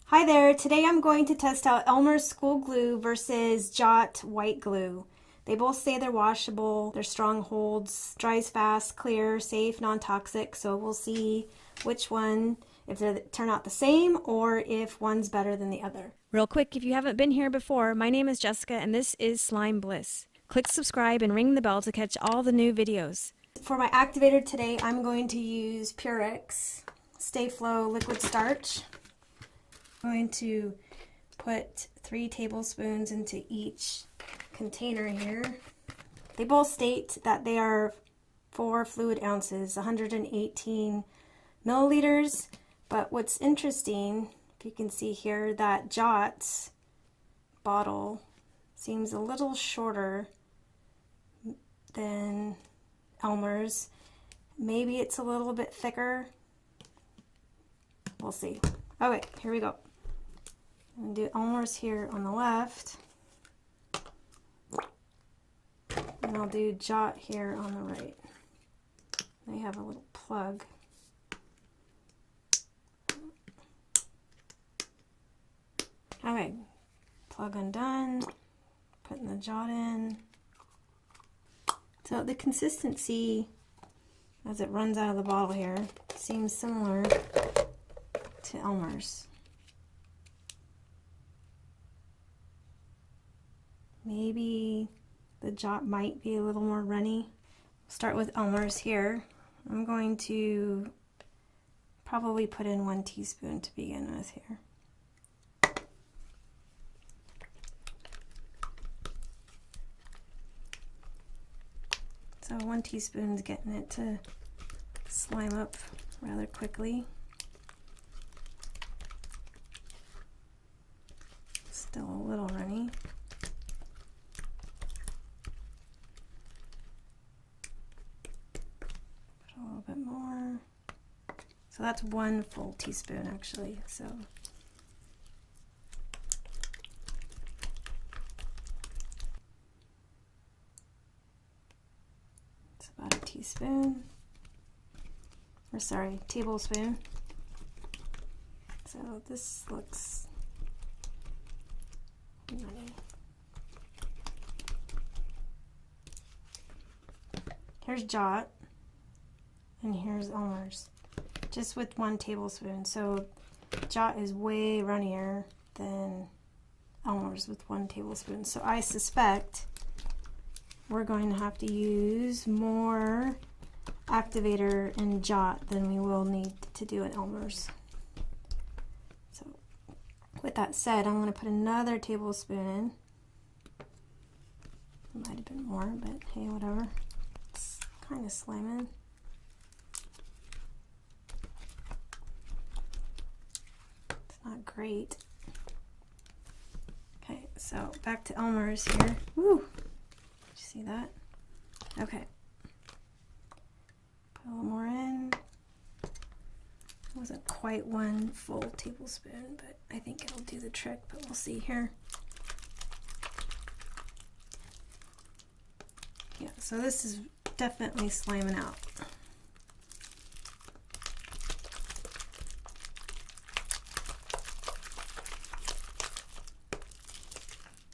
Hi there, today I'm going to test out Elmer's School Glue versus Jot White Glue. They both say they're washable, they're strong holds, dries fast, clear, safe, non-toxic, so we'll see which one, if they turn out the same or if one's better than the other. Real quick, if you haven't been here before, my name is Jessica and this is Slime Bliss. Click subscribe and ring the bell to catch all the new videos. For my activator today, I'm going to use Purex Stay Flow Liquid Starch. I'm going to put 3 tablespoons into each container here. They both state that they are 4 fluid ounces, 118 milliliters. But what's interesting, if you can see here, that Jot's bottle seems a little shorter than Elmer's. Maybe it's a little bit thicker. We'll see. Okay, here we go. I'm going to do Elmer's here on the left, and I'll do Jot here on the right. They have a little plug. Okay, plug undone, putting the Jot in. So the consistency as it runs out of the bottle here seems similar to Elmer's. Maybe the Jot might be a little more runny. Start with Elmer's here. I'm going to probably put in 1 teaspoon to begin with here. So 1 teaspoon is getting it to slime up rather quickly. Still a little runny. Put a little bit more. So that's 1 full teaspoon actually. So it's about a teaspoon. Or sorry, tablespoon. So this looks runny. Here's Jot, and here's Elmer's, just with 1 tablespoon. So Jot is way runnier than Elmer's with 1 tablespoon. So I suspect we're going to have to use more activator in Jot than we will need to do in Elmer's. So with that said, I'm going to put another tablespoon in. It might have been more, but hey, whatever. It's kind of sliming. It's not great. Okay, so back to Elmer's here. Woo! Did you see that? Okay. Put a little more in. It wasn't quite 1 full tablespoon, but I think it'll do the trick, but we'll see here. Yeah, so this is definitely sliming out.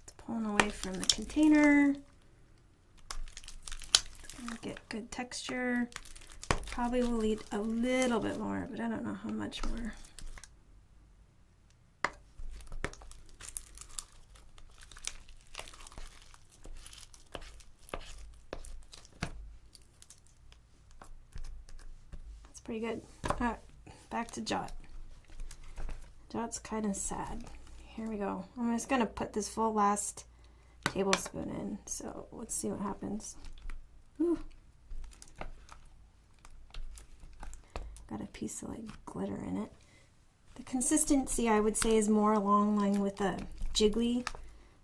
It's pulling away from the container. It's gonna get good texture. Probably will need a little bit more, but I don't know how much more. That's pretty good. Alright, back to Jot. Jot's kind of sad. Here we go. I'm just going to put this full last tablespoon in, so let's see what happens. Ooh. Got a piece of like glitter in it. The consistency I would say is more along line with the jiggly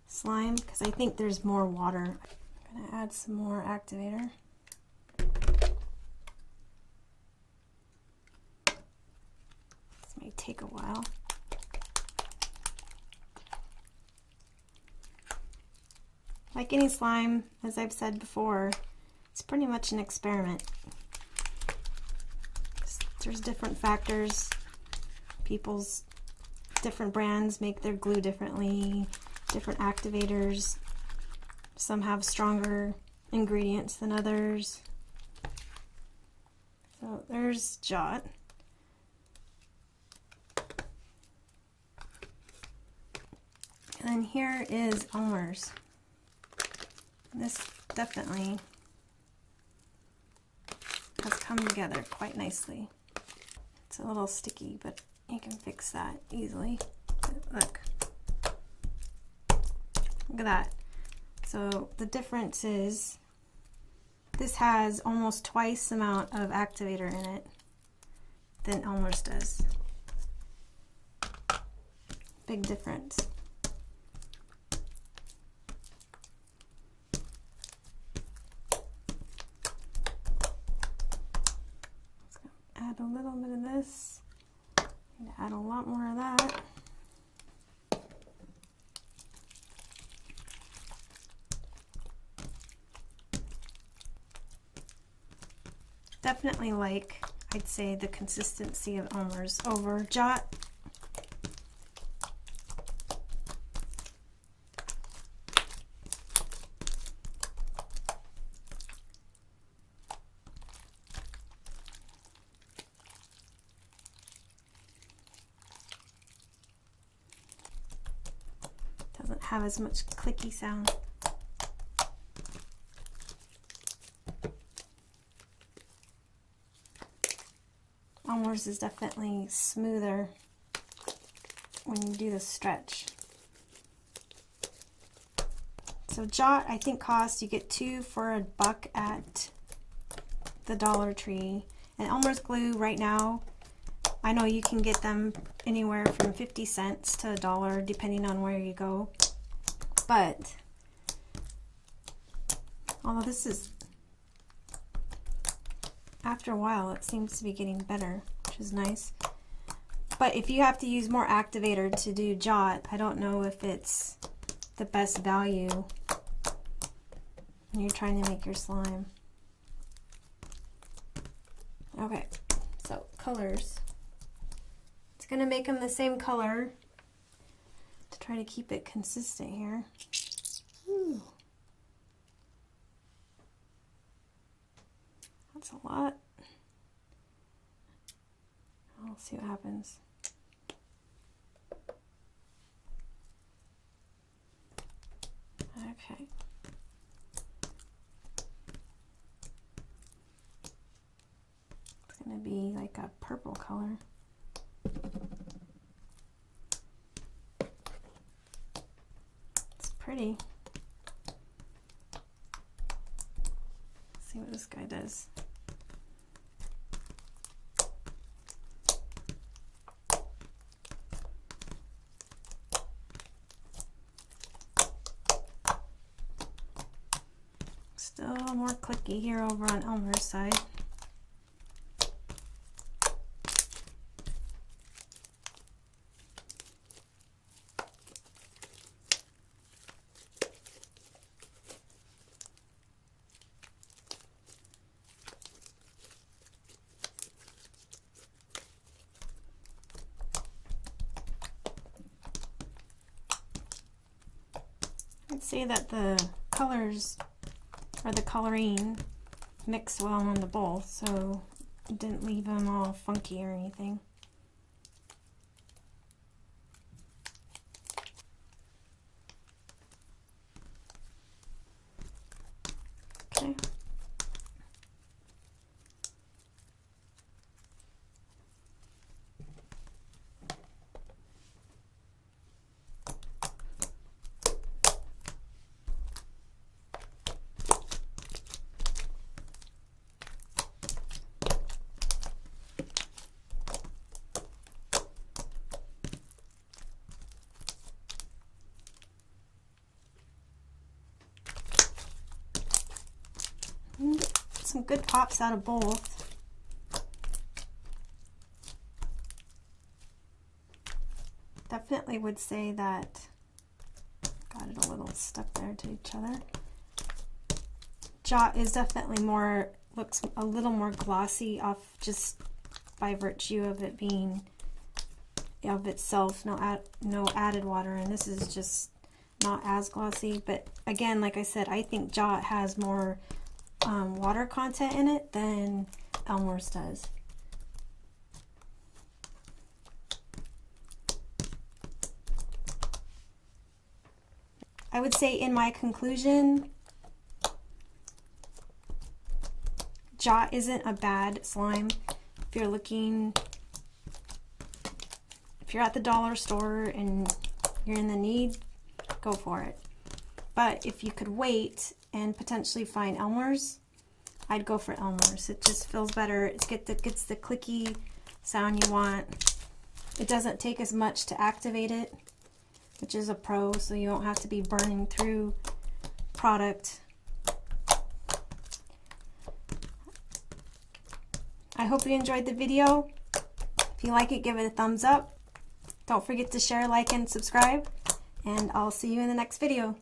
slime because I think there's more water. I'm gonna add some more activator. This may take a while. Like any slime, as I've said before, it's pretty much an experiment. There's different factors, people's different brands make their glue differently, different activators. Some have stronger ingredients than others. So there's Jot. And here is Elmer's. This definitely has come together quite nicely. It's a little sticky, but you can fix that easily. Look. Look at that. So the difference is this has almost twice the amount of activator in it than Elmer's does. Big difference. Add a little bit of this, and add a lot more of that. Definitely like, I'd say, the consistency of Elmer's over Jot. Doesn't have as much clicky sound. Elmer's is definitely smoother when you do the stretch. So Jot, I think, costs, you get 2 for $1 at the Dollar Tree. And Elmer's glue right now, I know you can get them anywhere from 50 cents to $1 depending on where you go. But although this is, after a while, it seems to be getting better, which is nice. But if you have to use more activator to do Jot, I don't know if it's the best value when you're trying to make your slime. Okay, so colors. It's going to make them the same color to try to keep it consistent here. Ooh. That's a lot. I'll see what happens. Okay. It's going to be like a purple color. It's pretty. Let's see what this guy does. Still more clicky here over on Elmer's side. I'd say that the colors or the coloring mixed well on the bowl, so it didn't leave them all funky or anything. Okay. Some good pops out of both. Definitely would say that got it a little stuck there to each other. Jot is definitely more, looks a little more glossy off just by virtue of it being of itself, no added water, and this is just not as glossy. But again, like I said, I think Jot has more water content in it than Elmer's does. I would say in my conclusion, Jot isn't a bad slime. If you're at the dollar store and you're in the need, go for it. But if you could wait and potentially find Elmer's, I'd go for Elmer's. It just feels better. It gets the clicky sound you want. It doesn't take as much to activate it, which is a pro, so you won't have to be burning through product. I hope you enjoyed the video. If you like it, give it a thumbs up. Don't forget to share, like, and subscribe, and I'll see you in the next video.